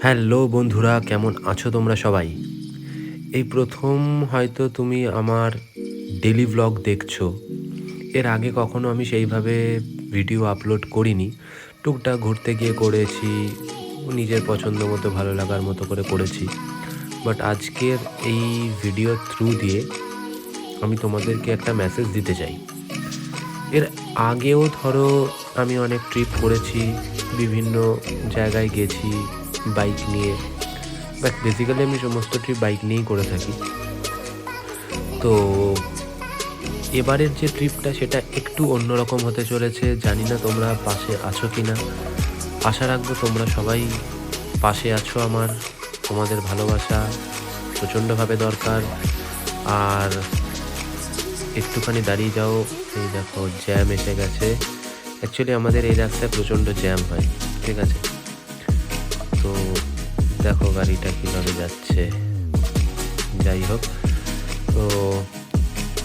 Hello বন্ধুরা, কেমন আছো তোমরা সবাই? এই প্রথম হয়তো তুমি আমার ডেলি ভ্লগ দেখছো। এর আগে কখনো আমি সেইভাবে ভিডিও আপলোড করিনি। টুকটাক ঘুরতে গিয়ে করেছি, নিজের পছন্দ মতো ভালো লাগার মতো করে করেছি। বাট আজকের এই ভিডিও থ্রু দিয়ে আমি তোমাদেরকে একটা মেসেজ দিতে চাই। এর আগেও ধরো আমি অনেক ট্রিপ করেছি, বিভিন্ন জায়গায় গেছি বাইক নিয়ে। বাট বেসিক্যালি আমি সমস্ত ট্রিপ বাইক নিয়েই করে থাকি। তো এবারের যে ট্রিপটা সেটা একটু অন্যরকম হতে চলেছে। জানি না তোমরা পাশে আছো কি না। আশা রাখবো তোমরা সবাই পাশে আছো আমার। তোমাদের ভালোবাসা প্রচণ্ডভাবে দরকার। আর একটুখানি দাঁড়িয়ে যাও, এই দেখো জ্যাম এসে গেছে। অ্যাকচুয়ালি আমাদের এই রাস্তায় প্রচণ্ড জ্যাম হয়, ঠিক আছে? তো দেখো গাড়িটা কীভাবে যাচ্ছে। যাই হোক, তো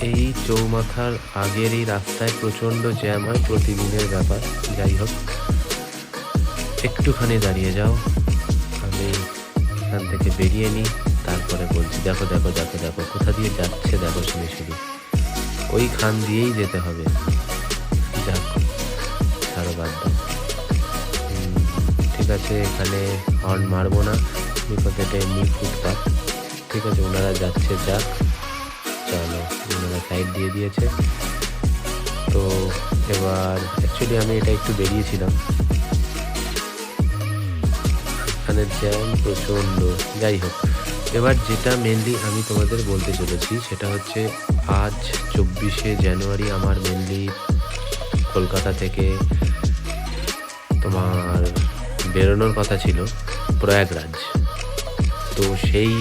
এই চৌমাথার আগের এই রাস্তায় প্রচণ্ড জ্যাম হয়, প্রতিদিনের ব্যাপার। যাই হোক, একটুখানি দাঁড়িয়ে যাও, আমি এখান থেকে বেরিয়ে নিই, তারপরে বলছি। দেখো দেখো দেখো দেখো কোথা দিয়ে যাচ্ছে, দেখো শুনে শুধু ওই খান দিয়েই যেতে হবে। যাক, ছাড়ো, বাদ দাও। ঠিক আছে, এখানে হর্ন মারবো না, বিকজ এটা এমনি ফুটপাথ। ঠিক আছে, ওনারা যাচ্ছে, যাক। চলো, ওনারা সাইড দিয়ে দিয়েছে। তো এবার অ্যাকচুয়ালি আমি এটা একটু বেরিয়েছিলাম, এখানে জ্যাম প্রচণ্ড। যাই হোক, এবার যেটা মেনলি আমি তোমাদের বলতে চলেছি সেটা হচ্ছে, আজ 24শে জানুয়ারি আমার মেনলি কলকাতা থেকে তোমার বেরোনোর কথা ছিল প্রয়াগরাজ। তো সেই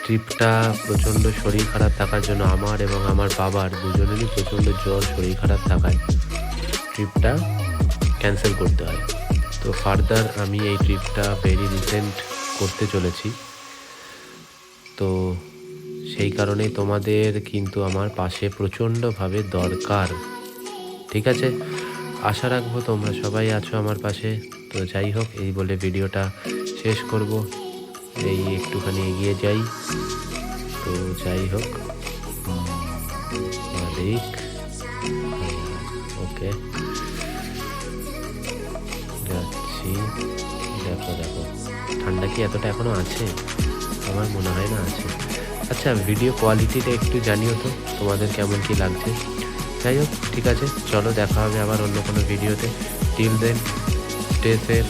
ট্রিপটা প্রচণ্ড শরীর খারাপ থাকার জন্য, আমার এবং আমার বাবার দুজনেরই প্রচণ্ড জ্বর, শরীর খারাপ থাকায় ট্রিপটা ক্যান্সেল করতে হয়। তো ফার্দার আমি এই ট্রিপটা ভেরি রিসেন্ট করতে চলেছি। তো সেই কারণেই তোমাদের কিন্তু আমার পাশে প্রচণ্ডভাবে দরকার, ঠিক আছে? আশা রাখবো তোমরা সবাই আছো আমার পাশে। তো যাই হোক, এই বলে ভিডিওটা শেষ করব। এই একটুখানি এগিয়ে যাই। তো যাই হোক, ওকে, যাচ্ছি। দেখো দেখো, ঠান্ডা কি এতটা এখনো আছে? আমার মনে হয় না আছে। আচ্ছা, ভিডিও কোয়ালিটিটা একটু জানিও তো তোমাদের কেমন কি লাগছে। যাই হোক, ঠিক আছে, চলো দেখা হবে আবার অন্য কোনো ভিডিওতে। Till then, stay safe,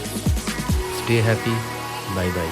stay happy, bye by.